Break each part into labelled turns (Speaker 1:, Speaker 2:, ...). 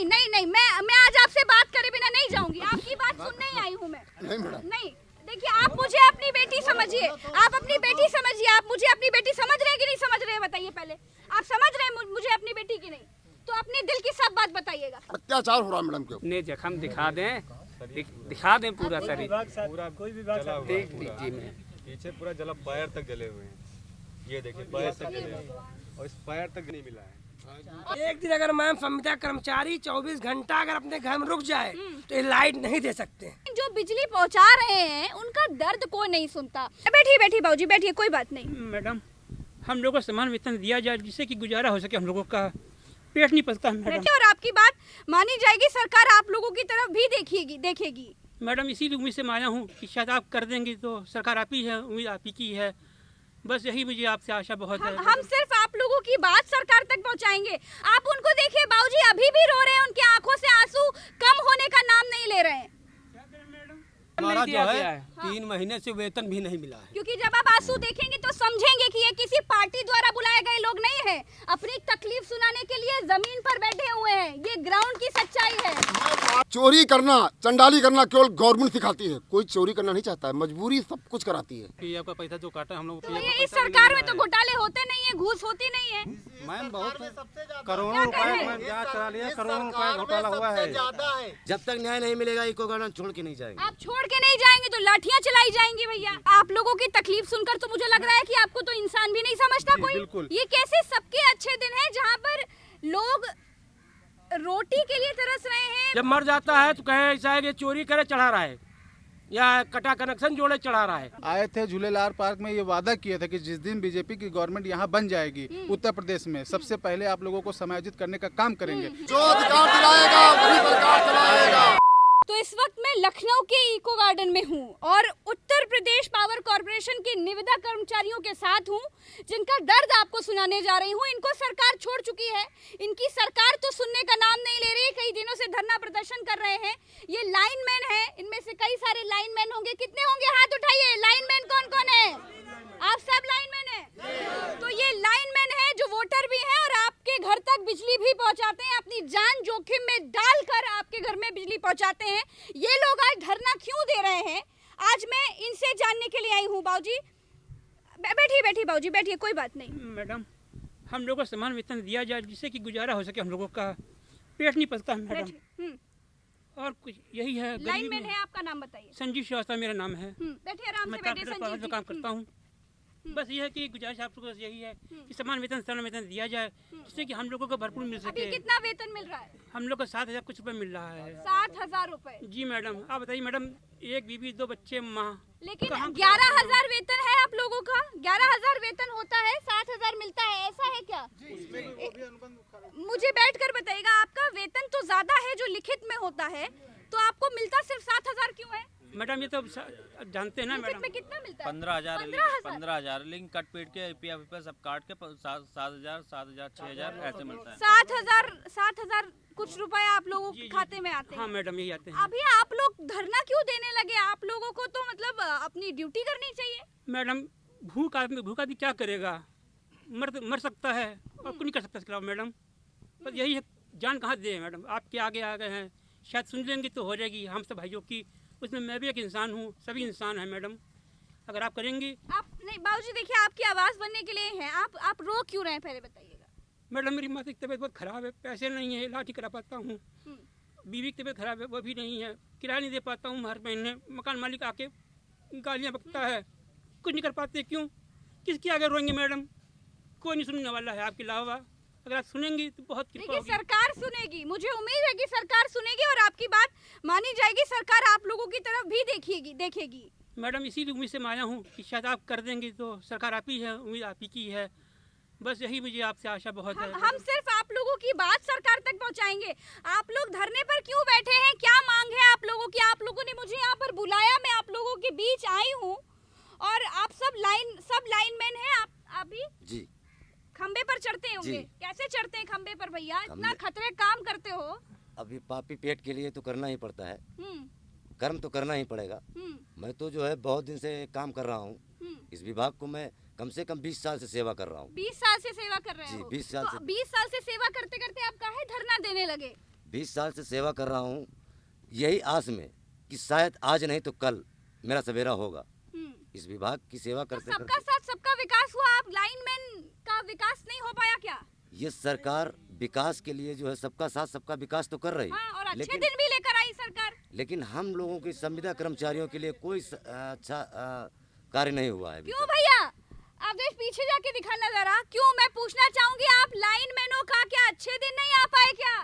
Speaker 1: नहीं नहीं नहीं, मैं आज आपसे बात करे बिना नहीं जाऊंगी। आपकी बात सुनने ही आई हूँ मैं। नहीं देखिए, आप मुझे अपनी बेटी समझिए, आप अपनी बेटी समझिए। आप मुझे अपनी बेटी समझ रहे हैं कि नहीं समझ रहे हैं, बताइए पहले। आप समझ रहे हैं मुझे अपनी बेटी की नहीं, तो अपने दिल की सब बात बताइएगा।
Speaker 2: अत्याचार हो रहा है मैडम के
Speaker 3: ने जख्म दिखा दें, दिखा दें पूरा शरीर,
Speaker 4: पूरा कोई भी बात
Speaker 3: देख लीजिए। मैं
Speaker 4: पीछे पूरा जला, पैर तक जले हुए हैं। ये देखिए पैर तक जले हुए हैं और इस पैर तक नहीं मिला है।
Speaker 5: एक दिन अगर मैम संविदा कर्मचारी 24 घंटा अगर अपने घर में रुक जाए तो ये लाइट नहीं दे सकते।
Speaker 1: जो बिजली पहुंचा रहे हैं उनका दर्द कोई नहीं सुनता। बैठिए बाबूजी बैठिए, कोई बात नहीं।
Speaker 3: मैडम, हम लोगों को समान वेतन दिया जाए जिससे कि गुजारा हो सके। हम लोगों का पेट नहीं पलता मैडम।
Speaker 1: और आपकी बात मानी जाएगी, सरकार आप लोगों की तरफ भी देखेगी।
Speaker 3: मैडम, इसी उम्मीद से मैं आया हूँ कि शायद आप कर देंगी, तो सरकार आप ही है, उम्मीद आप ही की है। बस यही मुझे आपसे आशा बहुत है।
Speaker 1: हम सिर्फ आप लोगों की बात सरकार तक पहुंचाएंगे। आप उनको देखिए, बाबूजी अभी भी रो रहे हैं, उनकी आंखों से आंसू कम होने का नाम नहीं ले रहे हैं।
Speaker 6: हमारा जो है 3 महीने से वेतन भी नहीं मिला है।
Speaker 1: क्योंकि जब आप आंसू देखेंगे तो समझेंगे कि ये किसी पार्टी द्वारा बुलाए गए लोग नहीं है, अपनी तकलीफ सुनाने के लिए जमीन पर बैठे हुए हैं। ये ग्राउंड की सच्चाई है।
Speaker 2: चोरी करना, चंडाली करना केवल गवर्नमेंट सिखाती है, कोई चोरी करना नहीं चाहता है, मजबूरी सब कुछ कराती है।
Speaker 6: पीएफ का पैसा जो काटा हम लोग,
Speaker 1: तो ये इस सरकार में तो घोटाले होते नहीं है, घूस होती नहीं है।
Speaker 6: मैम बहुत करोड़ों रुपए जांच करा लिया, करोड़ों रुपए घोटाला हुआ है।
Speaker 7: जब तक न्याय नहीं मिलेगा इको गार्डन छोड़ के नहीं जाएंगे।
Speaker 1: आप छोड़ के नहीं जाएंगे तो लाठियां चलाई जाएंगी भैया। आप लोगों की तकलीफ सुनकर तो मुझे लग रहा है कि आपको तो इंसान भी नहीं समझता कोई। ये कैसे सबके अच्छे दिन हैं जहाँ पर लोग रोटी के लिए तरस रहे हैं।
Speaker 5: जब मर जाता है तो कहे ऐसा है कि चोरी करे चढ़ा रहा है या कटा कनेक्शन जोड़े चढ़ा रहा है।
Speaker 4: आए थे झूलेलाल पार्क में, ये वादा किए थे कि जिस दिन बीजेपी की गवर्नमेंट यहाँ बन जाएगी उत्तर प्रदेश में, सबसे पहले आप लोगों को समायोजित करने का काम करेंगे।
Speaker 2: जो अधिकार दिलाएगा वही सरकार चलाएगा।
Speaker 1: तो इस वक्त मैं लखनऊ के इको गार्डन में हूँ और उत्तर प्रदेश पावर कॉर्पोरेशन के निविदा कर्मचारियों के साथ हूँ, जिनका दर्द आपको सुनाने जा रही हूँ। इनको सरकार छोड़ चुकी है, इनकी सरकार तो सुनने का नाम नहीं ले रही। कई दिनों से धरना प्रदर्शन कर रहे हैं। ये लाइनमैन है, इनमें से कई सारे लाइनमैन होंगे। कितने होंगे हाथ उठाइए। लाइनमैन कौन कौन है? आप सब लाइनमैन है। तो ये लाइनमैन है जो वोटर भी है और आपके घर तक बिजली भी पहुंचाते हैं, अपनी जान जोखिम में डालकर आपके घर में बिजली पहुंचाते हैं। ये लोग आज धरना क्यों दे रहे हैं, आज मैं इनसे जानने के लिए आई हूँ। बाबूजी बैठिए बाबूजी बैठिए, कोई बात नहीं।
Speaker 3: मैडम, हम लोगों को समान वेतन दिया जाए जिससे कि गुजारा हो सके। हम लोगों का पेट नहीं पलता मैडम, और कुछ यही है।
Speaker 1: लाइनमैन है, आपका नाम बताइए।
Speaker 3: संजीव श्रीवास्तव मेरा नाम है।
Speaker 1: बैठिए आराम से, बैठिए संजीव जी।
Speaker 3: काम करता हूँ। बस यह है कि गुजारिश आप लोगों से यही है कि समान वेतन दिया जाए जिससे कि हम लोगों को भरपूर मिल सके।
Speaker 1: अभी कितना वेतन मिल रहा है?
Speaker 3: हम लोग को 7,000 कुछ रुपए मिल रहा है।
Speaker 1: 7,000 रुपए?
Speaker 3: जी मैडम। आप बताइए मैडम, एक बीवी 2 बच्चे, माँ।
Speaker 1: लेकिन 11,000 वेतन है आप लोगों का। 11,000 वेतन होता है, 7,000 मिलता है, ऐसा है क्या? मुझे बैठकर बताइएगा, आपका वेतन तो ज्यादा है जो लिखित में होता है, तो आपको मिलता सिर्फ 7,000 क्यों है?
Speaker 3: मैडम, ये तो जानते हैं ना मैडम।
Speaker 1: में कितना मिलता है?
Speaker 6: 15,000 लिंक कट पीट के पीएफ सब काट के 7,000, 6,000 ऐसे मिलता है।
Speaker 1: 7,000 कुछ रुपए आप लोगों के खाते में आते हैं।
Speaker 3: हाँ मैडम, यही आते हैं।
Speaker 1: अभी आप लोग धरना क्यों देने लगे? आप लोगों को तो मतलब अपनी ड्यूटी करनी चाहिए।
Speaker 3: मैडम, भूखा आदमी क्या करेगा? मर सकता है और कुछ नहीं कर सकता इसके अलावा मैडम। बस यही है, जान कहाँ दे मैडम। आपके आगे आ गए हैं, शायद सुन लेंगे तो हो जाएगी हम सब भाइयों की। उसमें मैं भी एक इंसान हूँ, सभी इंसान हैं मैडम। अगर आप करेंगी। आप
Speaker 1: नहीं बाबूजी, देखिए आपकी आवाज़ बनने के लिए हैं। आप रो क्यों रहे हैं पहले बताइएगा।
Speaker 3: मैडम, मेरी माँ की तबीयत बहुत ख़राब है, पैसे नहीं है, इलाज करा पाता हूँ। बीवी की तबीयत ख़राब है, वो भी नहीं है, किराया नहीं दे पाता हूँ हर महीने। मकान मालिक आके गालियाँ बकता है, कुछ नहीं कर पाते। क्यों? किसके आगे रोएंगे मैडम? कोई नहीं सुनने वाला है आपके अलावा। अगर आप सुनेंगी तो बहुत कृपा होगी।
Speaker 1: सरकार सुनेगी, मुझे उम्मीद है कि सरकार सुनेगी और आपकी बात मानी जाएगी। सरकार आप लोगों की तरफ भी देखेगी।
Speaker 3: मैडम, इसी उम्मीद से मैं आया हूँ कि शायद आप कर देंगी, तो सरकार आप ही है, उम्मीद आप ही की है। बस यही मुझे आपसे आशा बहुत है।
Speaker 1: हम सिर्फ आप लोगों की बात सरकार तक पहुँचाएंगे। आप लोग धरने पर क्यों बैठे हैं, क्या मांग है आप लोगों की? आप लोगों ने मुझे यहाँ पर बुलाया, मैं आप लोगों के बीच आई हूँ और आप सब लाइनमैन हैं। आप अभी जी खंबे पर चढ़ते होंगे। कैसे चढ़ते हैं खंबे पर भैया? इतना खतरे काम करते हो।
Speaker 7: अभी पापी पेट के लिए तो करना ही पड़ता है, कर्म तो करना ही पड़ेगा। मैं तो जो है बहुत दिन से काम कर रहा हूँ इस विभाग को। मैं कम से कम 20 साल से सेवा कर रहा हूँ।
Speaker 1: 20 साल से सेवा कर रहे हो?
Speaker 7: 20 साल से।
Speaker 1: 20 साल से सेवा करते करते आप काहे धरना देने लगे?
Speaker 7: 20 साल से सेवा कर रहा हूँ, यही आस में कि शायद आज नहीं तो कल मेरा सवेरा होगा। इस विभाग की सेवा करते
Speaker 1: सबका साथ सबका विकास हुआ, आप लाइनमैन का विकास नहीं हो पाया क्या?
Speaker 7: ये सरकार विकास के लिए जो है सबका साथ सबका विकास तो कर रही,
Speaker 1: हाँ, और अच्छे दिन भी लेकर आई सरकार।
Speaker 7: लेकिन हम लोगों की संविदा कर्मचारियों के लिए कोई अच्छा कार्य नहीं हुआ है।
Speaker 1: क्यों भैया? आप देश पीछे जाके दिखाना जरा। क्यों? मैं पूछना चाहूंगी, आप लाइनमैनों का क्या अच्छे दिन नहीं आ पाए क्या?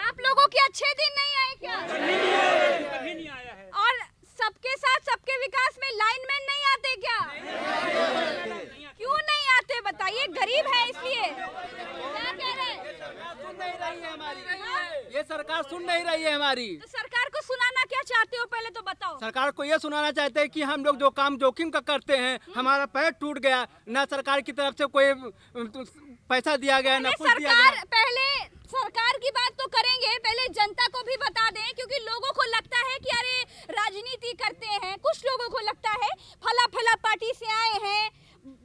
Speaker 1: आप लोगों के अच्छे दिन नहीं आए क्या?
Speaker 3: कभी नहीं आया है।
Speaker 1: और सबके साथ सबके विकास में लाइनमैन नहीं आते क्या? क्यों नहीं आते बताइए? गरीब है इसलिए। क्या कह रहे हैं?
Speaker 8: ये सरकार सुन नहीं रही है हमारी।
Speaker 1: तो सरकार को सुनाना क्या चाहते हो, पहले तो बताओ।
Speaker 8: सरकार को ये सुनाना चाहते हैं कि हम लोग जो काम जोखिम का करते हैं, हमारा पैर टूट गया, ना सरकार की तरफ से कोई पैसा दिया गया, ना कुछ दिया गया।
Speaker 1: पहले सरकार की बात तो करेंगे, पहले जनता को भी बता दें, क्योंकि लोगों को लगता है कि अरे राजनीति करते हैं। कुछ लोगों को लगता है फला फला पार्टी से आए हैं,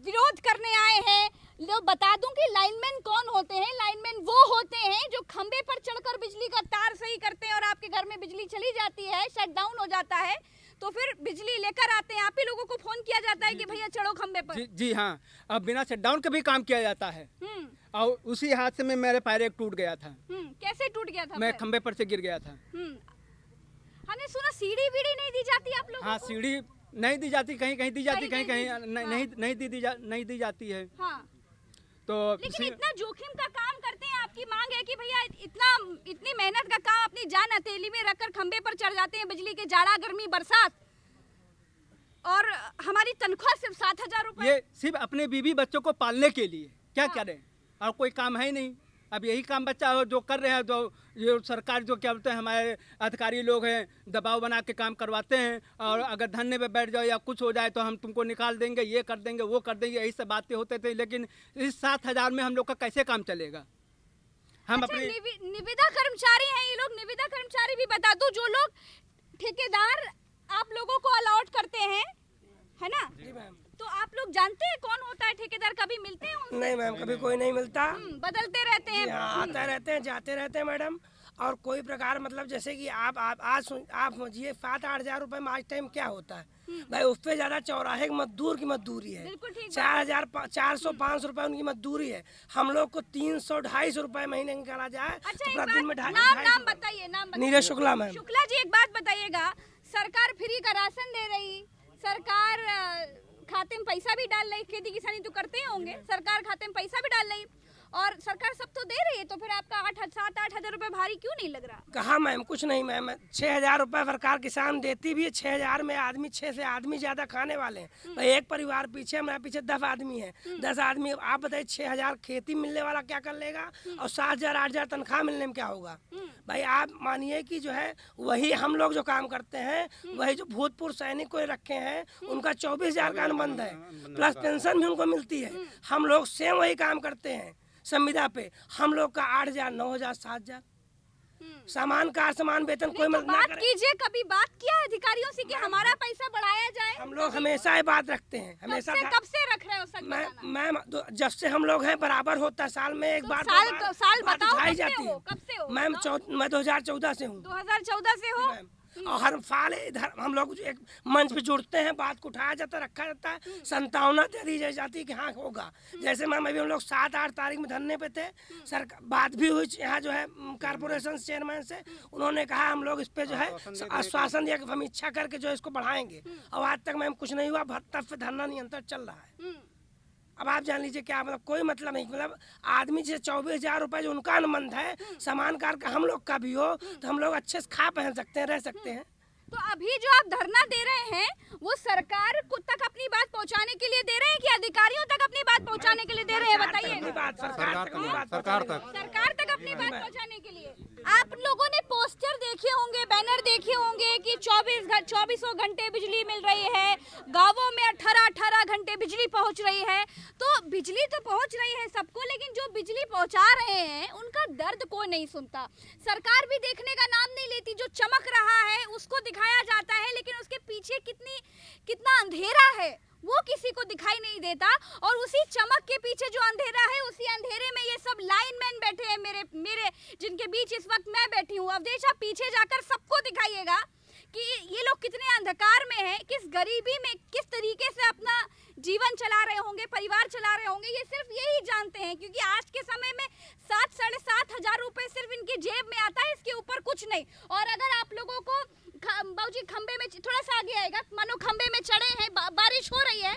Speaker 1: विरोध करने आए हैं। लोग बता दूं कि लाइनमैन कौन होते हैं? लाइनमैन वो होते हैं जो खंबे पर चढ़कर बिजली का तार सही करते हैं, और आपके घर में बिजली चली जाती है, शट डाउन हो जाता है, तो फिर बिजली लेकर आते हैं। आप ही लोगों को फोन किया जाता है कि भैया चढ़ो खंबे पर।
Speaker 8: जी हाँ, अब बिना शटडाउन के भी काम किया जाता है। और उसी हादसे में मेरे पैर एक टूट गया था।
Speaker 1: कैसे टूट गया था?
Speaker 8: मैं खंबे पर से गिर गया था।
Speaker 1: हमने सुना सीढ़ी बीड़ी नहीं दी जाती आप लोगों
Speaker 8: हाँ,
Speaker 1: को?
Speaker 8: सीढ़ी नहीं दी जाती, कहीं कहीं दी जाती, कहीं कहीं
Speaker 1: हाँ।
Speaker 8: नहीं दी जाती है।
Speaker 1: हाँ।
Speaker 8: तो
Speaker 1: लेकिन इतना जोखिम का काम करते हैं, आपकी मांग है कि भैया इतनी मेहनत का काम अपनी जान हथेली में रखकर खंबे पर चढ़ जाते हैं, बिजली के जाड़ा गर्मी बरसात, और हमारी तनख्वाह सिर्फ 7,000 रुपए।
Speaker 8: ये सिर्फ अपने बीवी बच्चों को पालने के लिए क्या करें, और कोई काम है ही नहीं। अब यही काम बच्चा हो जो कर रहे हैं, जो ये सरकार जो क्या बोलते हैं, हमारे अधिकारी लोग हैं, दबाव बना के काम करवाते हैं, और अगर धरने पे बैठ जाओ या कुछ हो जाए तो हम तुमको निकाल देंगे, ये कर देंगे, वो कर देंगे, यही सब बातें होते थे। लेकिन इस 7,000 में हम लोग का कैसे काम चलेगा? हम
Speaker 1: अच्छा,
Speaker 8: अपने
Speaker 1: निविदा कर्मचारी हैं ये लोग। निविदा कर्मचारी भी बता दूं, जो लोग ठेकेदार आप लोगों को अलॉट करते हैं, है ना?
Speaker 5: जी मैम।
Speaker 1: तो आप लोग जानते हैं कौन होता है ठेकेदार? कभी मिलते हैं उनसे?
Speaker 5: नहीं मैम, कभी कोई नहीं मिलता।
Speaker 1: बदलते रहते हैं।
Speaker 5: यहाँ आते रहते हैं, जाते रहते हैं मैडम। और कोई प्रकार मतलब जैसे कि आप आज समझिए 7-8 हजार रुपए में आज टाइम क्या होता है भाई? उससे ज्यादा चौराहे के मजदूर की मजदूरी है। 4,000-400-500 रुपए उनकी मजदूरी है। हम लोग को 300-250 रुपए महीने निकाला जाए
Speaker 1: अच्छा,
Speaker 5: तो
Speaker 1: एक
Speaker 5: प्रतिदिन में
Speaker 1: बात,
Speaker 5: 250
Speaker 1: नाम बताइए, नाम बताइए।
Speaker 5: नीरज शुक्ला मैम।
Speaker 1: शुक्ला जी, एक बात बताइएगा, सरकार फ्री का राशन दे रही, सरकार खाते में पैसा भी डाल रही, खेती किसानी तो करते ही होंगे, सरकार खाते में पैसा भी डाल रही, और सरकार सब तो दे रही है, तो फिर आपका 7-8 हजार रुपए भारी क्यों नहीं लग रहा?
Speaker 5: कहा मैम, कुछ नहीं मैम। 6,000 रुपए सरकार किसान देती भी है। 6,000 में आदमी 6 से आदमी ज्यादा खाने वाले हैं भाई। एक परिवार पीछे, हमारे पीछे 10 आदमी है। 10 आदमी, आप बताइए 6,000 खेती मिलने वाला क्या कर लेगा, और 7,000-8,000 तनख्वाह मिलने में क्या होगा भाई? आप मानिए कि जो है वही हम लोग जो काम करते हैं, वही जो भूतपूर्व सैनिक को रखे हैं, उनका 24,000 का अनुबंध है, प्लस पेंशन भी उनको मिलती है। हम लोग सेम वही काम करते हैं संविदा पे। हम लोग का 8,000, 9,000, 7,000 सामान का समान वेतन कोई मत ना
Speaker 1: बात
Speaker 5: करे।
Speaker 1: कीजिए, कभी बात किया है अधिकारियों से कि हमारा पैसा बढ़ाया जाए?
Speaker 5: हम लोग हमेशा ये बात रखते हैं, हमेशा।
Speaker 1: कब से रख रहे हो? सच बताना।
Speaker 5: मैम जब से हम लोग हैं बराबर होता है, साल में एक
Speaker 1: तो
Speaker 5: बार
Speaker 1: साल
Speaker 5: बात
Speaker 1: बताओ,
Speaker 5: उठाई
Speaker 1: कब से
Speaker 5: जाती
Speaker 1: हो?
Speaker 5: है।
Speaker 1: कब से हो?
Speaker 5: मैम मैं 2014 से हूँ।
Speaker 1: 2014 से हो?
Speaker 5: और हर साल इधर हम लोग एक मंच पे जुड़ते हैं, बात को उठाया जाता है, रखा जाता है, संतावना दे दी जाती है कि हाँ होगा। जैसे मैम अभी हम लोग 7-8 तारीख में धरने पे थे, सर बात भी हुई यहाँ जो है कारपोरेशन चेयरमैन से। उन्होंने कहा हम लोग इस पे जो है आश्वासन दिया कि हम इच्छा करके जो है इसको बढ़ाएंगे, और आज तक मैम कुछ नहीं हुआ। तब से धरना निरंतर चल रहा है। अब आप जान लीजिए क्या मतलब, कोई मतलब नहीं। मतलब आदमी जैसे 24,000 रुपए जो उनका अनुबंध है, सामान कार का हम लोग का भी हो, तो हम लोग अच्छे से खा पहन सकते हैं, रह सकते हैं।
Speaker 1: तो अभी जो आप धरना दे रहे हैं, वो सरकार को तक अपनी बात पहुंचाने के लिए दे रहे हैं कि अधिकारियों तक अपनी बात पहुंचाने के लिए दे रहे हैं? बताइए।
Speaker 5: सरकार तक
Speaker 2: सरकार
Speaker 1: तक अपनी बात पहुंचाने के लिए। आप लोगों ने पोस्टर देखे होंगे, बैनर देखे होंगे कि 24 घंटे बिजली मिल रही है, गांवों में 18 घंटे बिजली पहुंच रही है। तो बिजली तो पहुंच रही है सबको, लेकिन जो बिजली पहुंचा रहे हैं उनका दर्द कोई नहीं सुनता। सरकार भी देखने का नाम नहीं लेती। जो चमक रहा है उसको दिखाया जाता है, लेकिन उसके पीछे कितना अंधेरा है वो किसी को दिखाई नहीं देता। और उसी चमक के पीछे जो अंधेरा है, उसी अंधेरे में ये सब लाइनमैन बैठे हैं मेरे जिनके बीच इस वक्त मैं बैठी हूँ। अवधेश, आप पीछे जाकर सबको दिखाइएगा कि ये लोग कितने अंधकार में हैं, किस गरीबी में किस तरीके से अपना जीवन चला रहे होंगे, परिवार चला रहे होंगे, ये सिर्फ यही जानते हैं। क्योंकि आज के समय में 7-7,500 रुपए सिर्फ इनकी जेब में आता है, इसके ऊपर कुछ नहीं। और अगर आप लोगों को बाबूजी खंबे में थोड़ा सा आगे आएगा, मानो खंबे में चढ़े हैं, बारिश हो रही है।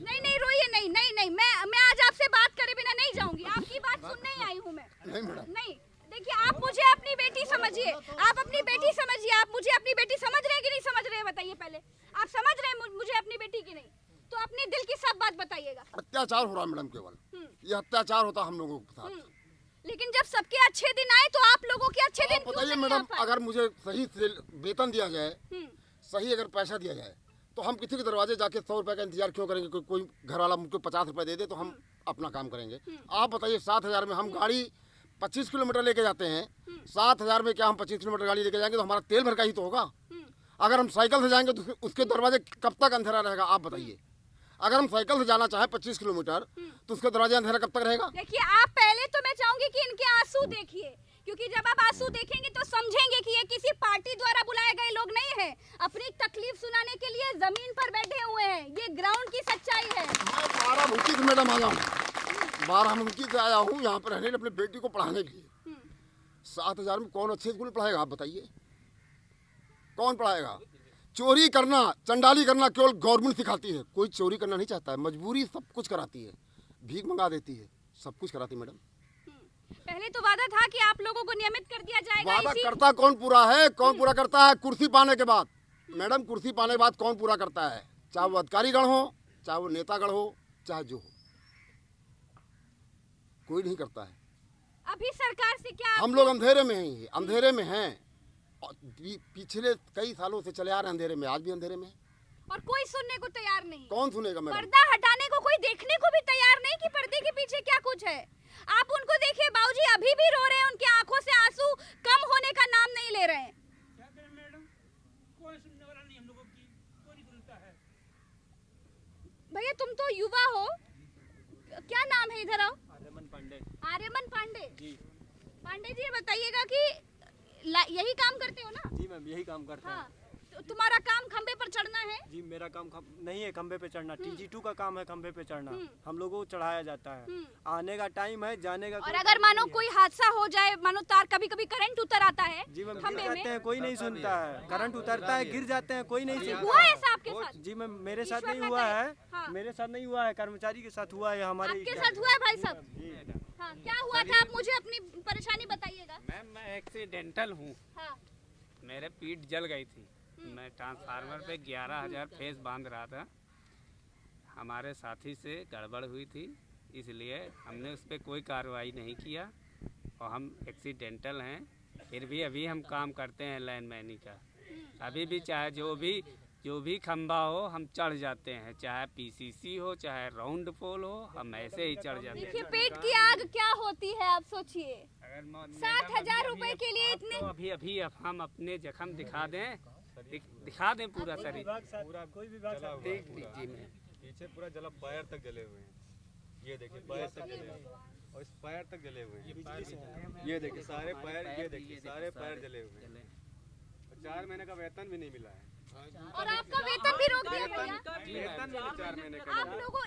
Speaker 1: नहीं रोइए, नहीं, मैं आज आपसे बात करे बिना नहीं जाऊंगी। आपकी बात सुनने ही आई हूँ मैं।
Speaker 2: नहीं मैडम,
Speaker 1: नहीं, देखिए, आप मुझे अपनी बेटी समझिए, आप अपनी बेटी समझिए। आप मुझे अपनी बेटी समझ रहे हैं कि नहीं समझ रहे हैं, बताइए पहले। आप समझ रहे हैं मुझे अपनी बेटी की नहीं, तो अपने दिल की सब बात बताइएगा।
Speaker 2: अत्याचार हो रहा है मैडम, केवल ये अत्याचार होता है हम लोगों के साथ।
Speaker 1: लेकिन जब सबके अच्छे दिन आए तो आप लोगों के अच्छे दिन क्यों
Speaker 2: बताइए
Speaker 1: नहीं आ
Speaker 2: मैडम,
Speaker 1: पाए?
Speaker 2: अगर मुझे सही से वेतन दिया जाए, सही अगर पैसा दिया जाए, तो हम किसी के दरवाजे जाके 100 रुपए का इंतजार क्यों करेंगे? कोई घर वाला मुझको 50 रुपए दे दे तो हम अपना काम करेंगे। आप बताइए, 7,000 में हम गाड़ी 25 किलोमीटर लेके जाते हैं। 7,000 में क्या हम 25 किलोमीटर गाड़ी लेके जाएंगे? तो हमारा तेल भर का ही तो होगा। अगर हम साइकिल से जाएंगे तो उसके दरवाजे कब तक अंधेरा रहेगा? आप बताइए। अगर हम साइकिल से जाना चाहे 25 किलोमीटर तो उसके दरवाजे अंधेरा कब तक रहेगा?
Speaker 1: देखिए, आप पहले तो मैं चाहूंगी कि इनके आंसू देखिए, क्योंकि जब आप आंसू देखेंगे तो समझेंगे कि ये किसी पार्टी द्वारा बुलाए गए लोग नहीं हैं। अपनी तकलीफ सुनाने के लिए जमीन पर बैठे हुए हैं। ये ग्राउंड की सच्चाई है।
Speaker 2: मैं बाराबंकी से मैडम आया हूँ, बाराबंकी से आया हूँ यहाँ पर रहने अपनी बेटी को पढ़ाने के लिए। 7,000 में कौन अच्छे स्कूल पढ़ाएगा? आप बताइए, कौन पढ़ाएगा? चोरी करना, चंडाली करना केवल गवर्नमेंट सिखाती है। कोई चोरी करना नहीं चाहता है, मजबूरी सब कुछ कराती है, भीख मंगा देती है, सब कुछ कराती है मैडम।
Speaker 1: पहले तो वादा था कि आप लोगों को नियमित कर दिया जाएगा।
Speaker 2: वादा करता कौन पूरा है? कौन पूरा करता है? कुर्सी पाने के बाद मैडम, कुर्सी पाने के बाद कौन पूरा करता है? चाहे वो अधिकारीगण हो, चाहे वो नेतागण हो, चाहे जो हो, कोई नहीं करता है।
Speaker 1: अभी सरकार से क्या
Speaker 2: हम लोग अंधेरे में हैं, अंधेरे में हैं। और पिछले कई सालों से चले आ रहे हैं अंधेरे में, आज भी अंधेरे में हैं।
Speaker 1: और कोई सुनने को तैयार नहीं।
Speaker 2: कौन सुनेगा मैडम?
Speaker 1: पर्दा हटाने को कोई देखने को भी तैयार नहीं कि पर्दे के पीछे क्या कुछ है। आप उनको देखिए, बाबूजी अभी भी रो रहे हैं, उनकी आंखों से आंसू कम होने का नाम नहीं ले रहे हैं।
Speaker 3: क्या करें मैडम, कोई सुनने वाला नहीं हम लोगों की, कोई नहीं सुनता है।
Speaker 1: भैया, तुम तो युवा हो, क्या नाम है? इधर आओ।
Speaker 6: आर्यमन पांडे।
Speaker 1: आर्यमन पांडे
Speaker 6: जी।
Speaker 1: पांडे जी, बताइएगा कि यही काम करते हो ना?
Speaker 9: जी मैम, यही काम करते हैं।
Speaker 1: हाँ, तो तुम्हारा काम खंबे पर चढ़ना है?
Speaker 9: जी, मेरा काम नहीं है खंबे पे चढ़ना। TG2 का काम है खंबे पे चढ़ना। हम लोगों को चढ़ाया जाता है। आने का टाइम है, जाने का
Speaker 1: और
Speaker 9: कोई
Speaker 1: अगर
Speaker 9: टाइम
Speaker 1: मानो
Speaker 9: नहीं है।
Speaker 1: कोई हादसा हो जाए, मानो तार कभी कभी करंट उतर आता है
Speaker 9: जी मैम, गिर
Speaker 1: खंबे
Speaker 9: जाते हैं,
Speaker 1: में,
Speaker 9: कोई नहीं सुनता है। करंट उतरता है, गिर जाते हैं, कोई नहीं सुनता।
Speaker 1: हुआ है ऐसा आपके साथ?
Speaker 9: जी मैम, मेरे साथ
Speaker 1: ईश्वर
Speaker 9: नहीं
Speaker 1: ना
Speaker 9: हुआ
Speaker 1: करे।
Speaker 9: है।
Speaker 1: हाँ।
Speaker 9: मेरे साथ नहीं हुआ है, कर्मचारी के साथ हुआ है हमारे।
Speaker 1: आपके साथ हुआ है भाई साहब?
Speaker 9: जी।
Speaker 1: हाँ, क्या हुआ था? आप मुझे अपनी परेशानी बताइएगा।
Speaker 10: मैम, मैं एक्सीडेंटल हूँ।
Speaker 1: हाँ,
Speaker 10: मेरे पीठ जल गई थी। मैं ट्रांसफार्मर पे 11,000 फेस बांध रहा था। हमारे साथी से गड़बड़ हुई थी, इसलिए हमने उस पर कोई कार्रवाई नहीं किया और हम एक्सीडेंटल हैं। फिर भी अभी हम काम करते हैं लाइनमैनी का। अभी भी चाहे जो भी खंबा हो हम चढ़ जाते हैं, चाहे PCC हो, चाहे राउंड पोल हो, हम ऐसे ही चढ़ जाते
Speaker 1: देखिए,
Speaker 10: हैं।
Speaker 1: पेट की आग क्या होती है आप सोचिए।
Speaker 10: अगर
Speaker 1: 7,000 रुपए के लिए इतने।
Speaker 10: तो अभी अब हम अपने जख्म दिखा दें, दिखा दें पूरा शरीर।
Speaker 9: पूरा कोई विभाग
Speaker 10: देख लीजिए मैं।
Speaker 9: पीछे पूरा जला, पैर तक जले हुए हैं। ये देखिए, पैर तक जले हुए हैं और इस पैर तक जले हुए हैं। ये देखिए सारे पैर, ये देखिए सारे पैर जले हुए हैं। 4 महीने का वेतन भी नहीं मिला है।
Speaker 1: और आपका वेतन भी रोक दिया गया।
Speaker 9: वेतन भी 4 महीने का
Speaker 1: आप लोगों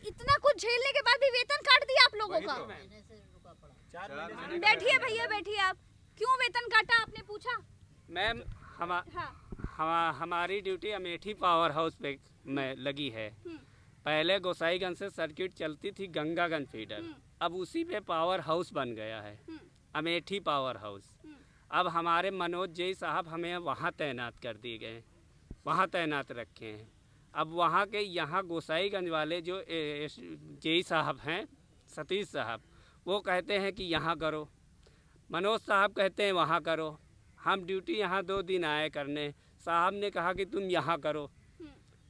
Speaker 1: इतना कुछ झेलने के बाद भी वेतन काट दिया आप लोगों का। बैठिए भैया, बैठिए। आप क्यों वेतन काटा, आपने पूछा?
Speaker 10: मैम, हमारी ड्यूटी अमेठी पावर हाउस पे में लगी है। पहले गोसाईगंज से सर्किट चलती थी गंगागंज फीडर, अब उसी पे पावर हाउस बन गया है, अमेठी पावर हाउस। अब हमारे मनोज जी साहब हमें वहाँ तैनात कर दिए गए, वहाँ तैनात रखे हैं। अब वहाँ के यहाँ गोसाईगंज वाले जो जी साहब हैं, सतीश साहब, वो कहते हैं कि यहाँ करो, मनोज साहब कहते हैं वहाँ करो। हम ड्यूटी यहाँ 2 दिन आए करने, साहब ने कहा कि तुम यहाँ करो।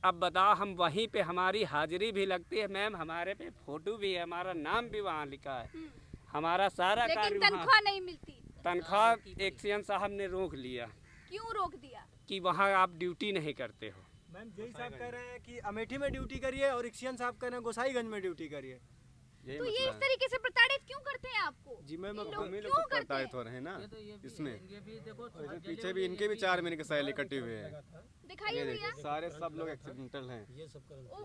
Speaker 10: अब बताओ, हम वहीं पे हमारी हाजिरी भी लगती है मैम, हमारे पे फोटो भी है, हमारा नाम भी वहाँ लिखा है। हमारा सारा
Speaker 1: लेकिन
Speaker 10: कार्य
Speaker 1: तनख्वाह नहीं मिलती।
Speaker 10: तनख्वाह एक्सीएम साहब ने रोक लिया
Speaker 1: क्यों रोक दिया?
Speaker 10: कि वहाँ आप ड्यूटी नहीं करते हो।
Speaker 11: मैम जय साहब कह रहे हैं कि अमेठी में ड्यूटी करिए और इक्सियन साहब कह रहे हैं गोसाईगंज में ड्यूटी करिए।
Speaker 1: तो ये इस तरीके से प्रताड़ित क्यों करते हैं आपको?
Speaker 9: जी मैम,
Speaker 1: ये
Speaker 9: अब
Speaker 1: लोग
Speaker 9: हम ही
Speaker 1: क्यों
Speaker 9: लोग
Speaker 1: करते
Speaker 9: प्रताड़ित हो रहे हैं ना इसमें। और पीछे भी इनके भी 4 महीने की सैलरी कटी हुई है।
Speaker 1: दिखाइए
Speaker 9: ये
Speaker 1: भैया।
Speaker 9: देखिए सारे सब लोग एक्सीडेंटल हैं।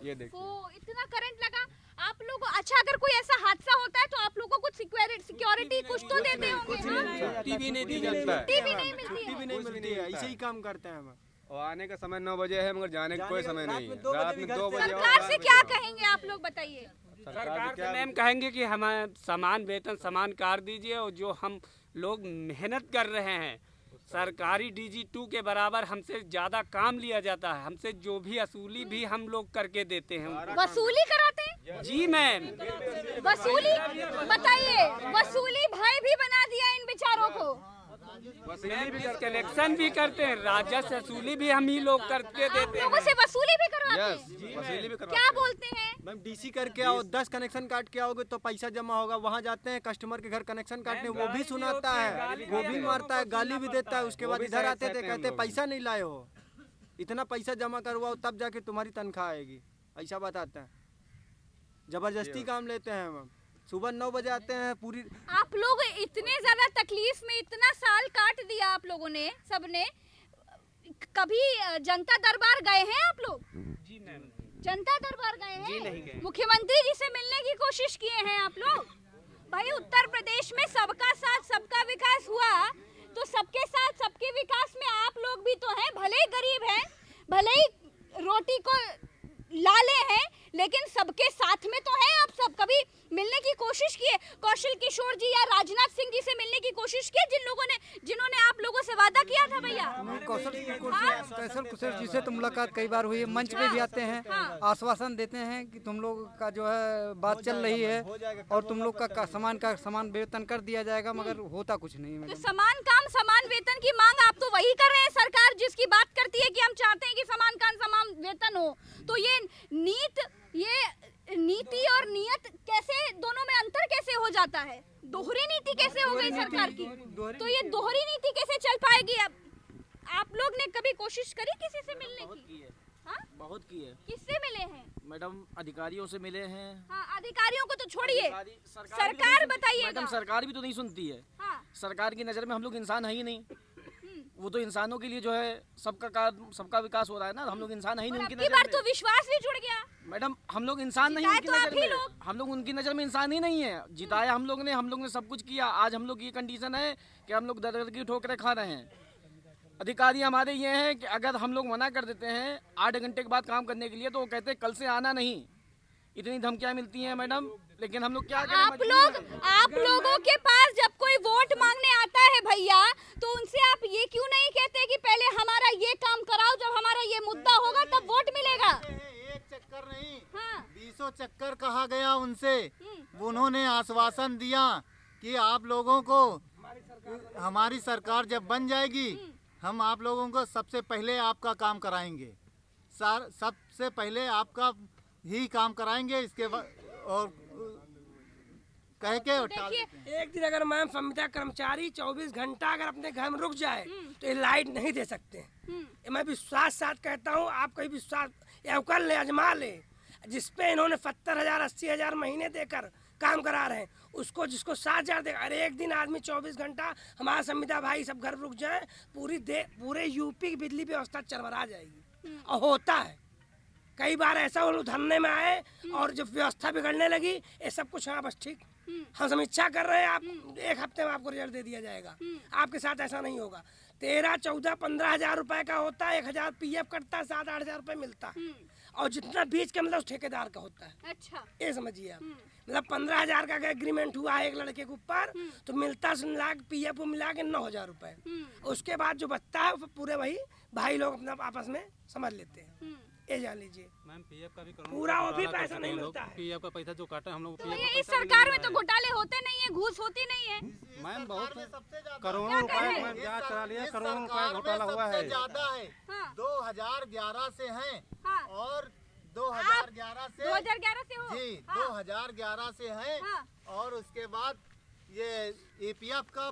Speaker 9: ये देखिए
Speaker 1: ओह, इतना करंट लगा आप लोग। अच्छा, अगर कोई ऐसा हादसा होता है तो आप लोगों को सिक्योरिटी कुछ तो देते होंगे।
Speaker 11: टीवी नहीं दी
Speaker 9: जाता है।
Speaker 1: टीवी नहीं मिलती
Speaker 11: छुट्टी भी
Speaker 1: है।
Speaker 11: नहीं मिलती है, ऐसे ही काम करते हैं हम।
Speaker 9: और आने का समय 9 बजे है, मगर जाने का कोई समय नहीं है। रात में 2 बजे
Speaker 1: सरकार से क्या कहेंगे आप लोग, बताइए?
Speaker 10: सरकार से मैम कहेंगे कि हमें समान वेतन समान कार दीजिए, और जो हम लोग मेहनत कर रहे हैं सरकारी DG2 के बराबर हमसे ज़्यादा काम लिया जाता है। हमसे जो भी वसूली भी हम लोग करके देते हैं।
Speaker 1: वसूली कराते हैं?
Speaker 10: जी मैम,
Speaker 1: वसूली बताइए। वसूली भाई भी बना दिया इन बेचारों को।
Speaker 10: कलेक्शन भी करते हैं, राजस्व वसूली भी हम ही लोग करके देते हैं।
Speaker 1: लोगों से वसूली भी करवाते हैं?
Speaker 9: वसूली भी करवाते
Speaker 1: क्या बोलते हैं?
Speaker 11: मैम डीसी करके आओ, 10 कनेक्शन काट के आओगे तो पैसा जमा होगा। वहाँ जाते हैं कस्टमर के घर कनेक्शन काटने, वो भी सुनाता है, वो भी मारता है, गाली भी देता है। उसके बाद इधर आते थे कहते पैसा नहीं लाए हो, इतना पैसा जमा करवाओ तब जाके तुम्हारी तनख्वाह आएगी, ऐसा बताते हैं। जबरदस्ती काम लेते हैं मैम। सुबह 9 बजे आते हैं पूरी।
Speaker 1: आप लोग इतने ज्यादा तकलीफ में इतना साल काट दिया आप लोगों ने सबने। कभी जनता दरबार गए हैं आप लोग?
Speaker 10: जी मैम,
Speaker 1: जनता दरबार गए हैं?
Speaker 10: जी नहीं गए।
Speaker 1: मुख्यमंत्री जी से मिलने की कोशिश किए हैं आप लोग? भाई उत्तर प्रदेश में सबका साथ सबका विकास हुआ, तो सबके साथ सबके विकास में आप लोग भी तो हैं। भले ही गरीब हैं, भले ही रोटी को लाले हैं, लेकिन सबके साथ में तो हैं आप सब। कभी मिलने की कोशिश किए कौशल किशोर जी या राजनाथ सिंह जी से मिलने की कोशिश की, जिन्होंने आप लोगों से वादा किया था भैया?
Speaker 12: कौशल कुशल जी से तो मुलाकात कई बार हुई है, मंच पे भी आते हैं, आश्वासन देते हैं कि तुम लोग का जो है बात चल रही है और तुम लोग का समान वेतन कर दिया जाएगा, मगर होता कुछ नहीं है।
Speaker 1: तो समान काम समान वेतन की मांग आप तो वही कर रहे हैं। सरकार जिसकी बात करती है कि हम चाहते हैं कि समान काम समान वेतन हो, तो ये नीति और नियत कैसे, दोनों में अंतर कैसे हो जाता है? दोहरी नीति कैसे हो गई सरकार की? तो ये दोहरी नीति कैसे चल पाएगी? अब आप लोग ने कभी कोशिश करी किसी से मिलने की? हाँ?
Speaker 13: बहुत की है।
Speaker 1: किससे मिले हैं?
Speaker 13: मैडम अधिकारियों से मिले हैं।
Speaker 1: हाँ, अधिकारियों को तो छोड़िए, सरकार बताइएगा।
Speaker 13: मैडम सरकार भी तो नहीं सुनती है।
Speaker 1: हाँ।
Speaker 13: सरकार की नज़र में हम लोग इंसान है ही नहीं। वो तो इंसानों के लिए जो है सबका विकास हो रहा है ना, हम लोग इंसान है ही नहीं उनकी नज़र में।
Speaker 1: तो विश्वास भी जुड़ गया।
Speaker 13: मैडम हम लोग इंसान नहीं उनकी नज़र में, हम लोग उनकी नज़र में इंसान ही नहीं है। जिताया हम लोग ने सब कुछ किया। आज हम लोग ये कंडीशन है कि हम लोग दर की ठोकरें खा रहे हैं। अधिकारी हमारे ये हैं कि अगर हम लोग मना कर देते हैं 8 घंटे के बाद काम करने के लिए, तो वो कहते हैं कल से आना नहीं। इतनी धमकियाँ मिलती हैं मैडम, लेकिन हम लोग क्या करें?
Speaker 1: आप लोगों के पास जब कोई वोट मांगने आता है भैया, तो उनसे आप ये क्यों नहीं कहते कि पहले हमारा ये काम कराओ, जब हमारा ये मुद्दा होगा तब वोट मिलेगा?
Speaker 14: एक चक्कर नहीं, 20 चक्कर कहा गया उनसे। उन्होंने आश्वासन दिया कि आप लोगों को हमारी सरकार जब बन जाएगी, हम आप लोगों को सबसे पहले आपका काम कराएंगे, सबसे पहले आपका ही काम कराएंगे। इसके और कह के
Speaker 5: एक दिन अगर मैम संविदा कर्मचारी 24 घंटा अगर अपने घर में रुक जाए तो ये लाइट नहीं दे सकते। मैं विश्वास साथ कहता हूँ, आप कहीं विश्वास कर ले, आजमा ले। जिसपे इन्होंने 70,000 80,000 महीने देकर काम करा रहे हैं, उसको जिसको 7,000 दे। अरे एक दिन आदमी 24 घंटा हमारा संविदा भाई सब घर रुक जाए, पूरे यूपी की बिजली व्यवस्था चरमरा जाएगी। और होता है कई बार ऐसा, वो लोग धरने में आए और जब व्यवस्था बिगड़ने लगी, ये सब कुछ हाँ बस ठीक, हम समीक्षा कर रहे हैं, आप 1 हफ्ते में आपको रिजल्ट दे दिया जाएगा। आपके साथ ऐसा नहीं होगा। 13, 14, 15,000 रुपए का होता है, 1,000 PF कटता है, 7-8 हजार रुपए मिलता है। और जितना बीच का मतलब उस ठेकेदार का होता है।
Speaker 1: अच्छा,
Speaker 5: ये समझिए आप। मतलब 15,000 का एग्रीमेंट हुआ है एक लड़के के ऊपर, तो मिलता लाख PF को मिला के 9,000 रुपए। उसके बाद जो बचता है पूरे वही भाई लोग अपना आपस में समझ लेते हैं। ये जान लीजिए
Speaker 9: मैम, PF का भी
Speaker 5: पूरा वो भी पैसा नहीं मिलता है।
Speaker 9: PF का पैसा जो काटा हम लोग,
Speaker 1: तो ये इस सरकार में तो घोटाले होते नहीं है, घूस होती नहीं है।
Speaker 9: मैम बहुत करोड़ों रुपए जांच करा लिया, करोड़ों रुपए घोटाला हुआ है।
Speaker 14: ज्यादा है। 2011 से हैं और 2011 से
Speaker 1: 2011 से हो
Speaker 14: जी, 2011 से हैं। और उसके बाद ये EPF का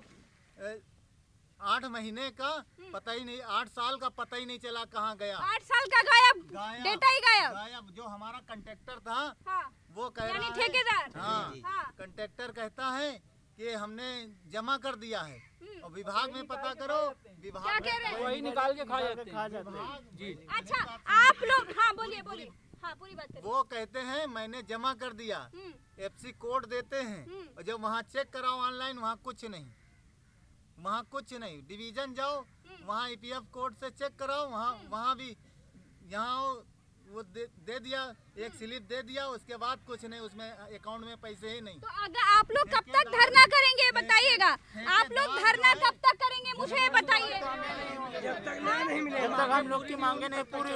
Speaker 14: 8 महीने का पता ही नहीं, 8 साल का पता ही नहीं चला कहाँ गया।
Speaker 1: 8 साल का गायब, डेटा ही गायब।
Speaker 14: गायब। जो हमारा कंट्रैक्टर था
Speaker 1: हाँ,
Speaker 14: वो कह रहा है,
Speaker 1: ठेकेदार,
Speaker 14: हाँ, कंट्रैक्टर कहता है कि हमने जमा कर दिया है और विभाग में पता करो, विभाग
Speaker 1: क्या कह रहे हैं?
Speaker 3: वही निकाल के खा जाते हैं। जी।
Speaker 1: अच्छा, आप लोग, हाँ बोलिए बोलिए, हाँ पूरी बात करिए।
Speaker 14: वो कहते हैं मैंने जमा कर दिया, FC कोड देते हैं और जब वहाँ चेक कराओ ऑनलाइन वहाँ कुछ नहीं, वहाँ कुछ नहीं। डिवीजन जाओ वहाँ EPF कोड से चेक कराओ, वहाँ भी यहाँ वो दे दिया, एक स्लिप दे दिया, उसके बाद कुछ नहीं, उसमें अकाउंट में पैसे ही नहीं।
Speaker 1: तो अगर आप लोग कब तक धरना करेंगे बताइएगा? आप लोग धरना कब तक करेंगे मुझे बताइए।
Speaker 5: जब तक न्याय नहीं मिलेगा,
Speaker 13: जब तक हम लोग की मांगे नहीं पूरी।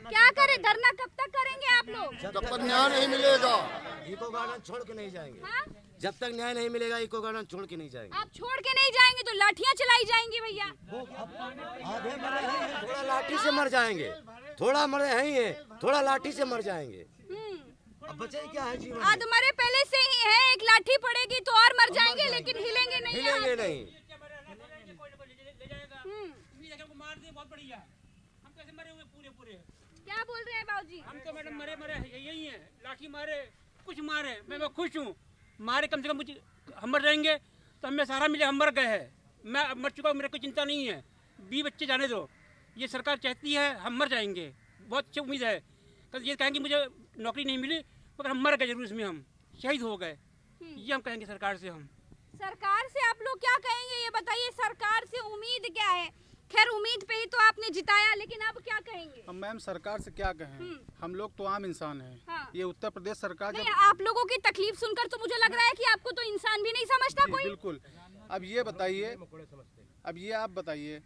Speaker 1: क्या करें, धरना कब तक करेंगे आप लोग?
Speaker 2: जब तक न्याय नहीं मिलेगा
Speaker 7: इको गार्डन छोड़ के नहीं जाएंगे।
Speaker 1: हाँ?
Speaker 7: जब तक न्याय नहीं मिलेगा इको गार्डन छोड़ के नहीं जाएंगे।
Speaker 1: आप छोड़ के नहीं जाएंगे तो लाठियां चलाई जाएंगी भैया।
Speaker 7: आधे मरे हैं, थोड़ा लाठी से मर जाएंगे, थोड़ा मरे हैं, थोड़ा लाठी से मर जाएंगे। अब बचे क्या है जीवन?
Speaker 1: आज मरे पहले से ही है, एक लाठी पड़ेगी तो और मर जाएंगे, लेकिन हिलेंगे नहीं।
Speaker 7: हिलेंगे नहीं।
Speaker 1: क्या बोल रहे हैं बाबूजी?
Speaker 3: हम तो मैडम मरे यही है, लाठी मारे कुछ मारे, मैं खुश हूँ। मारे कम से कम मुझे, हम मर जाएंगे तो हमें सहारा मिले। हम मर गए हैं, मैं मर चुका हूँ, मेरे कोई चिंता नहीं है। 20 बच्चे जाने दो, ये सरकार चाहती है हम मर जाएंगे। बहुत अच्छी उम्मीद है, कल ये कहेंगे मुझे नौकरी नहीं मिली मगर हम मर गए जरूर, इसमें हम शहीद हो गए, ये हम कहेंगे सरकार से। हम
Speaker 1: सरकार से आप लोग क्या कहेंगे ये बताइए? सरकार से उम्मीद क्या है? खैर उम्मीद पे ही तो आपने जिताया, लेकिन अब क्या कहेंगे?
Speaker 4: हम मैम सरकार से क्या कहें, हम लोग तो आम इंसान हैं।
Speaker 1: हाँ।
Speaker 4: ये उत्तर प्रदेश सरकार
Speaker 1: नहीं, आप लोगों की तकलीफ सुनकर तो मुझे लग रहा है कि आपको तो इंसान भी नहीं समझता कोई।
Speaker 4: बिल्कुल। अब ये बताइए, अब ये आप बताइए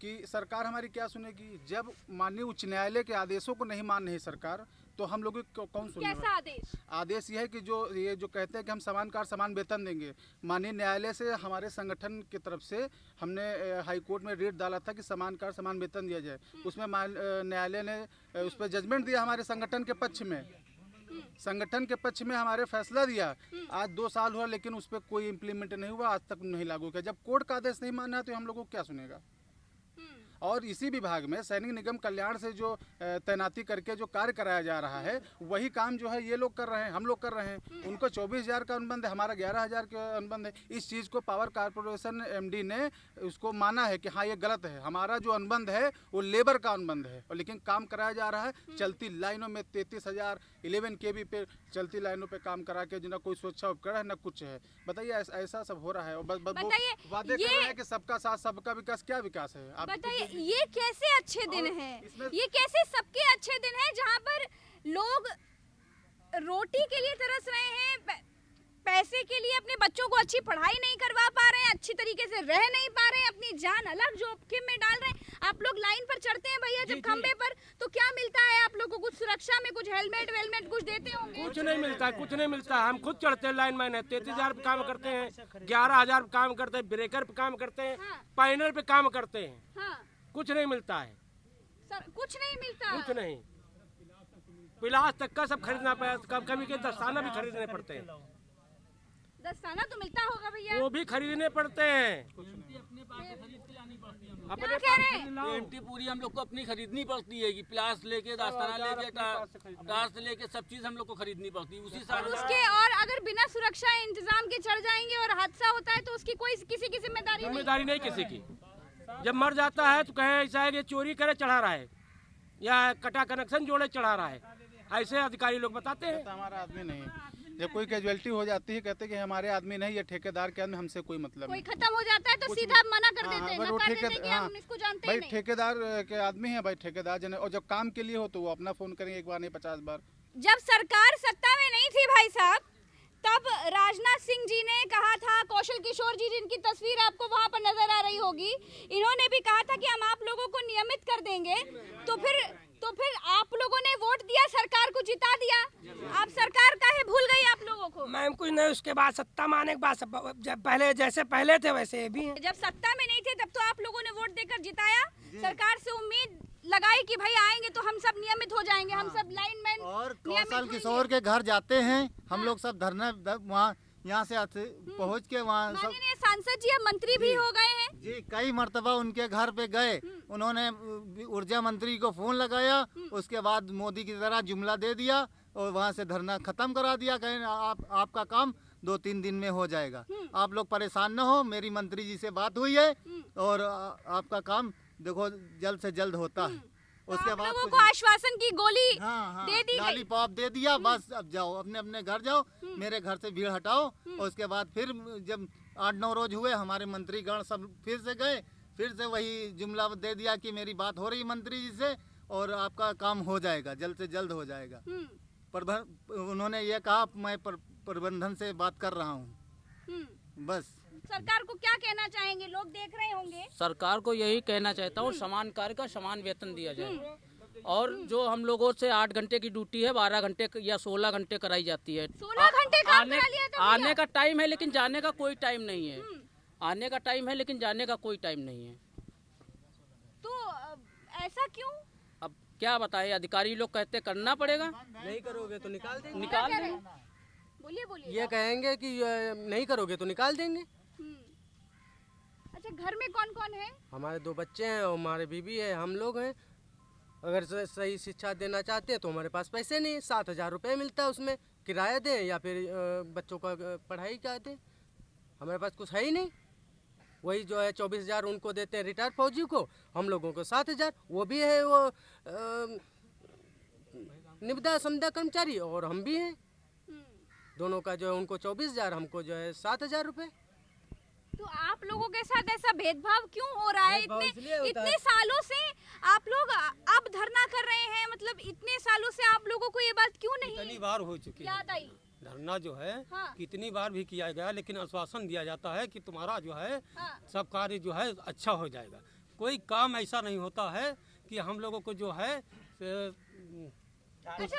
Speaker 4: कि सरकार हमारी क्या सुनेगी? जब माननीय उच्च न्यायालय के आदेशों को नहीं मान रही सरकार, तो हम लोग कौन सुनेगा?
Speaker 1: कैसा आदेश?
Speaker 4: आदेश ये है कि ये जो कहते हैं कि हम समान कार्य समान वेतन देंगे। माननीय न्यायालय से हमारे संगठन की तरफ से हमने हाई कोर्ट में रेट डाला था कि समान कार्य समान वेतन दिया जाए। उसमें न्यायालय ने उस पर जजमेंट दिया हमारे संगठन के पक्ष में, संगठन के पक्ष में हमारे फैसला दिया। आज 2 साल हुआ लेकिन उस पर कोई इम्प्लीमेंट नहीं हुआ, आज तक नहीं लागू किया। जब कोर्ट का आदेश नहीं माना तो हम लोगों को क्या सुनेगा? और इसी विभाग में सैनिक निगम कल्याण से जो तैनाती करके जो कार्य कराया जा रहा है, वही काम जो है ये लोग कर रहे हैं, हम लोग कर रहे हैं। उनको 24,000 का अनुबंध है, हमारा 11,000 का अनुबंध है। इस चीज़ को पावर कारपोरेशन MD ने उसको माना है कि हाँ ये गलत है, हमारा जो अनुबंध है वो लेबर का अनुबंध है, और लेकिन काम कराया जा रहा है चलती लाइनों में। 33,000 11 kV पे चलती लाइनों पे काम करा के, जिन्हें कोई सुरक्षा उपकरण है न कुछ है। बताइए ऐसा सब हो रहा है। और वादे कर रहे हैं कि सबका साथ सबका विकास। क्या विकास है? आप
Speaker 1: बताइए, ये कैसे अच्छे दिन हैं? ये कैसे सबके अच्छे दिन हैं जहाँ पर लोग रोटी के लिए तरस रहे हैं, पैसे के लिए अपने बच्चों को अच्छी पढ़ाई नहीं करवा पा रहे हैं, अच्छी तरीके से रह नहीं पा रहे हैं, अपनी जान अलग जोखिम में डाल रहे हैं। आप लोग लाइन पर चढ़ते हैं भैया जब खंबे पर, तो क्या मिलता है आप लोग को? कुछ सुरक्षा में कुछ हेलमेट वेलमेट कुछ देते होंगे?
Speaker 3: कुछ नहीं मिलता, कुछ नहीं मिलता। हम खुद चढ़ते हैं लाइन मैन है, 33,000 पे काम करते हैं, 11,000 पे काम करते हैं, ब्रेकर पे काम करते हैं, पैनल पे काम करते हैं, कुछ नहीं मिलता है
Speaker 1: सर। कुछ नहीं मिलता,
Speaker 3: कुछ नहीं। पिलास तक का सब खरीदना पड़ता, कभी के दस्ताना भी खरीदने पड़ते हैं।
Speaker 1: दस्ताना तो मिलता होगा भैया,
Speaker 3: वो भी खरीदने पड़ते हैं।
Speaker 1: क्या कह रहे हैं?
Speaker 13: एमटी पूरी हम लोग को अपनी खरीदनी पड़ती है कि प्लास लेके, दास्ताना लेके, टास लेके, सब चीज हम लोग को खरीदनी पड़ती है। उसी साल
Speaker 1: उसके और अगर बिना सुरक्षा इंतजाम के चढ़ जाएंगे और हादसा होता है तो उसकी कोई किसी की जिम्मेदारी
Speaker 3: नहीं किसी की। जब मर जाता है तो कहे ऐसा है कि चोरी करे चढ़ा रहा है या कटा कनेक्शन जोड़े चढ़ा रहा है, ऐसे अधिकारी लोग बताते हैं।
Speaker 4: तो हमारा आदमी नहीं है। जब कोई कैजुअलिटी हो जाती है कहते हैं कि हमारे आदमी नहीं, ये ठेकेदार के आदमी, हमसे कोई मतलब
Speaker 1: कोई
Speaker 4: नहीं।
Speaker 1: खत्म हो जाता है तो सीधा मना कर देते हैं, नकार देते हैं कि हम इसको जानते ही
Speaker 4: भाई
Speaker 1: नहीं।
Speaker 4: ठेकेदार के आदमी है भाई, ठेकेदार जन, और जब काम के लिए हो तो वो अपना फोन करेंगे, एक बार नहीं 50 बार।
Speaker 1: जब सरकार सत्ता में नहीं थी भाई साहब, तब राजनाथ सिंह जी ने कहा था, कौशल किशोर जी जिनकी तस्वीर आपको वहां पर नजर आ रही होगी, इन्होंने भी कहा था कि हम आप लोगों को नियमित कर देंगे। तो फिर आप लोगों ने वोट दिया, सरकार को जिता दिया। आप सरकार काहे भूल गई आप लोगों को?
Speaker 5: मैम कुछ नहीं, उसके बाद सत्ता में आने के बाद जब पहले जैसे पहले थे वैसे भी हैं।
Speaker 1: जब सत्ता में नहीं थे तब तो आप लोगों ने वोट देकर जिताया, सरकार से उम्मीद लगाई कि भाई आएंगे तो हम सब नियमित हो जाएंगे, हम सब लाइनमैन।
Speaker 14: और कौशल किशोर के घर जाते हैं हम लोग, सब धरना वहाँ यहाँ से पहुँच के वहाँ सब
Speaker 1: माननीय सांसद जी अब मंत्री भी हो गए हैं।
Speaker 14: जी कई मर्तबा उनके घर पे गए, उन्होंने ऊर्जा मंत्री को फोन लगाया, उसके बाद मोदी की तरह जुमला दे दिया और वहाँ से धरना खत्म करा दिया, कहें आपका काम 2-3 दिन में हो जाएगा, आप लोग परेशान न हो, मेरी मंत्री जी से बात हुई है और आपका काम देखो जल्द से जल्द होता है। उसके बाद
Speaker 1: लोगों को आश्वासन की गोली दे दी गई।
Speaker 14: लॉलीपॉप दे दिया, बस अब जाओ अपने अपने घर जाओ, मेरे घर से भीड़ हटाओ। और उसके बाद फिर जब 8-9 रोज हुए हमारे मंत्रीगण सब फिर से गए, फिर से वही जुमला दे दिया कि मेरी बात हो रही मंत्री जी से और आपका काम हो जाएगा, जल्द से जल्द हो जाएगा। उन्होंने ये कहा मैं प्रबंधन से बात कर रहा हूँ। बस
Speaker 1: सरकार को क्या कहना चाहेंगे, लोग देख रहे होंगे।
Speaker 15: सरकार को यही कहना चाहता हूँ समान कार्य का समान वेतन दिया जाए और जो हम लोगों से 8 घंटे की ड्यूटी है 12 घंटे या 16 घंटे कराई जाती है।
Speaker 1: 16 घंटे काम करा लिया तो
Speaker 15: आने का टाइम है लेकिन जाने का कोई टाइम नहीं है। आने का टाइम है लेकिन जाने का कोई टाइम नहीं है।
Speaker 1: तो ऐसा क्यों?
Speaker 15: अब क्या बताए, अधिकारी लोग कहते करना पड़ेगा।
Speaker 11: नहीं करोगे तो निकाल देंगे।
Speaker 15: निकाल देंगे।
Speaker 1: बोलिए बोलिए।
Speaker 11: ये कहेंगे कि नहीं करोगे तो निकाल देंगे।
Speaker 1: अच्छा, घर में कौन कौन है?
Speaker 11: हमारे 2 बच्चे हैं और हमारे बीवी है, हम लोग हैं। अगर सही शिक्षा देना चाहते हैं तो हमारे पास पैसे नहीं है। 7,000 रुपये मिलता है, उसमें किराया दें या फिर बच्चों का पढ़ाई का दें, हमारे पास कुछ है ही नहीं। वही जो है 24,000 उनको देते हैं रिटायर्ड फौजी को, हम लोगों को 7,000, वो भी है वो निविदा संविदा कर्मचारी और हम भी हैं। दोनों का जो है उनको 24,000, हमको जो है 7,000 रुपये।
Speaker 1: तो आप लोगों के साथ ऐसा भेदभाव क्यों हो रहा है? इतने सालों से आप लोग अब धरना कर रहे हैं, मतलब इतने सालों से आप लोगों को ये बात क्यों नहीं?
Speaker 3: कितनी बार हो चुकी है धरना जो है, कितनी बार भी किया गया, लेकिन आश्वासन दिया जाता है कि तुम्हारा जो है सब कार्य जो है अच्छा हो जाएगा। कोई काम ऐसा नहीं होता है कि हम लोगों को जो है
Speaker 1: अच्छा,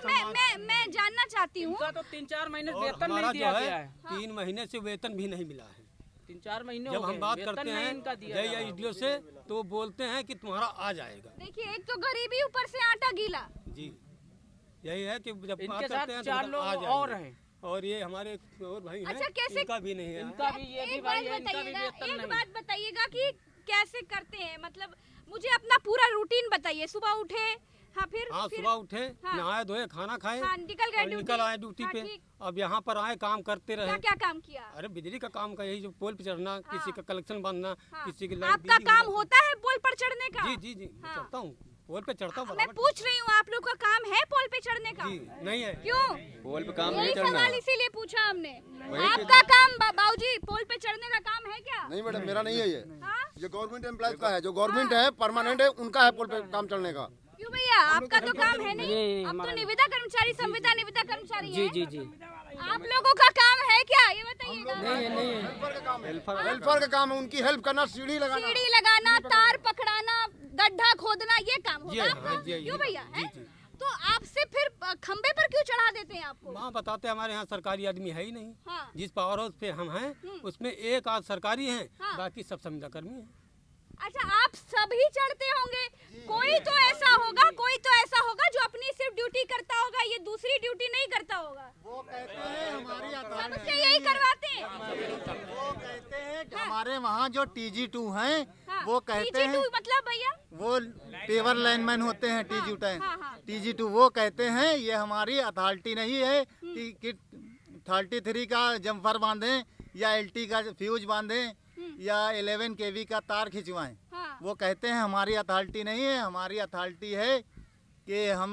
Speaker 1: मैं जानना चाहती हूँ।
Speaker 15: तो 3-4 महीने वेतन
Speaker 3: हमारा
Speaker 15: नहीं दिया
Speaker 3: जो
Speaker 15: गया
Speaker 3: है 3 महीने से वेतन भी नहीं मिला है।
Speaker 15: 3-4 महीने
Speaker 3: जब हम बात करते हैं जय एसडीओ से तो बोलते हैं कि तुम्हारा आ जाएगा।
Speaker 1: देखिए, एक तो गरीबी, ऊपर से आटा गीला।
Speaker 3: जी यही है कि जब बात
Speaker 15: इनके
Speaker 3: करते
Speaker 15: साथ
Speaker 3: हैं
Speaker 15: 4
Speaker 3: तो
Speaker 15: लोग
Speaker 3: आ जाएगा।
Speaker 15: और हैं
Speaker 3: और ये हमारे और भाई हैं,
Speaker 1: अच्छा, कैसे?
Speaker 3: इनका भी नहीं है।
Speaker 15: इनका भी ये भी भाई है, इनका भी वेतन
Speaker 1: एक
Speaker 15: नहीं।
Speaker 1: बात बताइएगा कि कैसे करते हैं, मतलब मुझे अपना पूरा रूटीन बताइए। सुबह उठे, फिर
Speaker 3: सुबह उठे, नहाए धोए, खाना खाए,
Speaker 1: निकल
Speaker 3: आए ड्यूटी पे। अब यहाँ पर आए, काम करते रहे।
Speaker 1: क्या काम किया?
Speaker 3: अरे बिजली का काम का यही जो पोल पे चढ़ना, किसी का कलेक्शन बांधना, किसी की
Speaker 1: आपका काम होता है पोल पर चढ़ने का?
Speaker 3: जी जी जी चढ़ता हूँ, पोल पे चढ़ता हूँ।
Speaker 1: मैं पूछ रही हूँ, आप लोग का काम है पोल पे चढ़ने का?
Speaker 3: जी नहीं है।
Speaker 1: क्यों?
Speaker 9: पोल पे काम
Speaker 1: यही
Speaker 9: नहीं चढ़ना।
Speaker 1: सवाल इसीलिए पूछा हमने। आपका काम बाबूजी पोल पे चढ़ने का काम है क्या?
Speaker 2: नहीं मैडम, मेरा नहीं है ये गवर्नमेंट एम्प्लॉय का है, जो गवर्नमेंट है परमानेंट है, उनका है पोल पे काम चढ़ने का।
Speaker 1: क्यों भैया, आपका तो काम है नहीं? आप तो निविदा कर्मचारी, संविदा निविदा कर्मचारी
Speaker 15: जी जी जी।
Speaker 1: आप लोगों का काम है क्या, ये बताइएगा?
Speaker 15: नहीं
Speaker 2: हेल्पर का काम है, उनकी हेल्प करना, सीढ़ी
Speaker 1: लगाना, तार पकड़ाना, गड्ढा खोदना, ये काम होगा आपका?
Speaker 3: हाँ,
Speaker 1: क्यों भैया? तो आपसे फिर खंबे पर क्यों चढ़ा देते हैं आपको?
Speaker 3: वहाँ बताते हमारे यहाँ सरकारी आदमी है ही नहीं।
Speaker 1: हाँ।
Speaker 3: जिस पावर हाउस पे हम हैं उसमें एक आध सरकारी हैं, बाकी सब संविदा कर्मी हैं।
Speaker 1: अच्छा, आप सभी चढ़ते होंगे, कोई तो ऐसा होगा जो अपनी सिर्फ ड्यूटी करता होगा, ये दूसरी ड्यूटी नहीं करता होगा।
Speaker 14: वो कहते हैं हमारी
Speaker 1: सबसे यही करवाते हैं।
Speaker 14: वो कहते हैं कि हमारे वहाँ जो TG2 हैं, वो कहते हैं
Speaker 1: TG2 मतलब भैया
Speaker 14: वो पेवर लाइनमैन होते हैं। TG2 वो कहते हैं ये हमारी अथॉरिटी नहीं है कि 33 का जम्पर बांधें या LT का फ्यूज बांधें या 11 kV का तार खिंचवाएं। वो कहते हैं हमारी अथॉरिटी नहीं है, हमारी अथॉरिटी है कि हम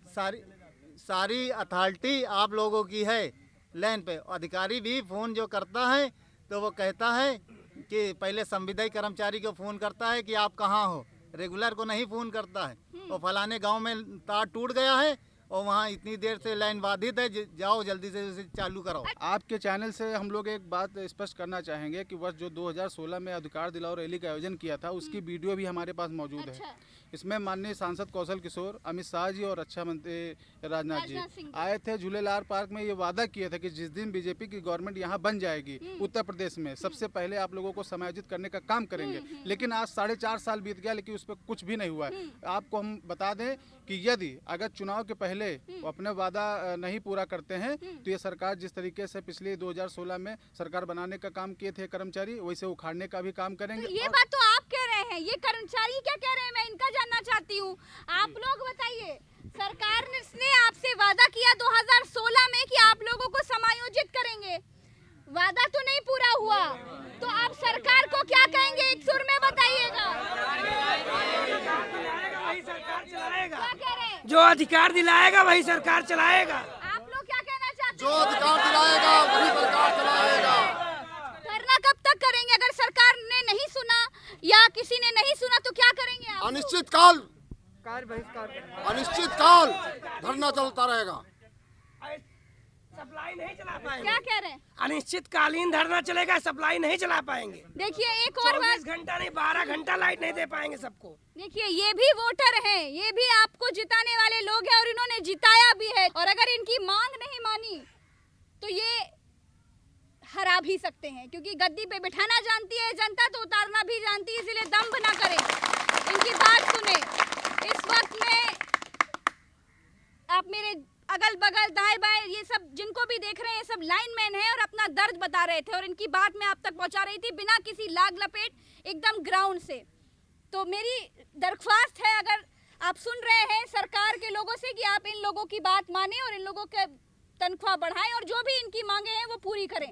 Speaker 14: सारी अथॉरिटी आप लोगों की है। लाइन पे अधिकारी भी फ़ोन जो करता है तो वो कहता है कि पहले संविदाई कर्मचारी को फ़ोन करता है कि आप कहाँ हो, रेगुलर को नहीं फ़ोन करता है। और फलाने गांव में तार टूट गया है और वहाँ इतनी देर से लाइन बाधित है, जाओ जल्दी से उसे चालू कराओ।
Speaker 4: आपके चैनल से हम लोग एक बात स्पष्ट करना चाहेंगे कि वर्ष जो 2016 में अधिकार दिलाओ रैली का आयोजन किया था, उसकी वीडियो भी हमारे पास मौजूद है। इसमें माननीय सांसद कौशल किशोर, अमित शाह जी और रक्षा मंत्री राजनाथ जी आए थे। झूलेलाल पार्क में ये वादा किया था कि जिस दिन बीजेपी की गवर्नमेंट यहाँ बन जाएगी उत्तर प्रदेश में, सबसे पहले आप लोगों को समायोजित करने का काम करेंगे। लेकिन आज 4.5 साल बीत गया, लेकिन उस पर कुछ भी नहीं हुआ है। आपको हम बता दें कि यदि अगर चुनाव के पहले पहले वो अपने वादा नहीं पूरा करते हैं, तो ये सरकार जिस तरीके से पिछले 2016 में सरकार बनाने का काम किए थे कर्मचारी, वैसे उखाड़ने का भी काम करेंगे।
Speaker 1: तो ये बात तो आप कह रहे हैं, ये कर्मचारी क्या कह रहे हैं, मैं इनका जानना चाहती हूँ। आप लोग बताइए, सरकार ने आपसे वादा किया 2016 में कि आप लोगों को समायोजित करेंगे, वादा तो नहीं पूरा हुआ, तो आप सरकार को क्या कहेंगे, एक सुर में बताइएगा। क्या कह रहे हैं?
Speaker 5: जो अधिकार दिलाएगा वही सरकार चलाएगा।
Speaker 1: आप लोग क्या कहना चाहते हैं?
Speaker 2: जो अधिकार दिलाएगा वही सरकार चलाएगा।
Speaker 1: धरना कब तक करेंगे? अगर सरकार ने नहीं सुना या किसी ने नहीं सुना तो क्या करेंगे आप?
Speaker 2: अनिश्चितकाल धरना चलता रहेगा।
Speaker 5: सप्लाई नहीं चला पाएंगे।
Speaker 1: क्या कह रहे हैं?
Speaker 5: अनिश्चितकालीन धरना चलेगा, सप्लाई नहीं चला पाएंगे।
Speaker 1: देखिए एक और बात,
Speaker 5: 24 घंटा नहीं 12 घंटा लाइट नहीं दे पाएंगे सबको।
Speaker 1: देखिए ये भी वोटर हैं, ये भी आपको जिताने वाले लोग हैं और इन्होंने जिताया भी है, और अगर इनकी मांग नहीं मानी तो ये हरा भी सकते हैं, क्योंकि गद्दी पे बिठाना जानती है जनता तो उतारना भी जानती है, इसलिए दम्भ ना करें, इनकी बात सुने। इस वक्त में आप मेरे अगल बगल दाएं बाएं ये सब जिनको भी देख रहे हैं, सब लाइनमैन हैं और अपना दर्द बता रहे थे और इनकी बात मैं आप तक पहुंचा रही थी बिना किसी लाग लपेट, एकदम ग्राउंड से। तो मेरी दरख्वास्त है, अगर आप सुन रहे हैं सरकार के लोगों से, कि आप इन लोगों की बात माने और इन लोगों के तनख्वाह बढ़ाएं और जो भी इनकी मांगे हैं वो पूरी करें।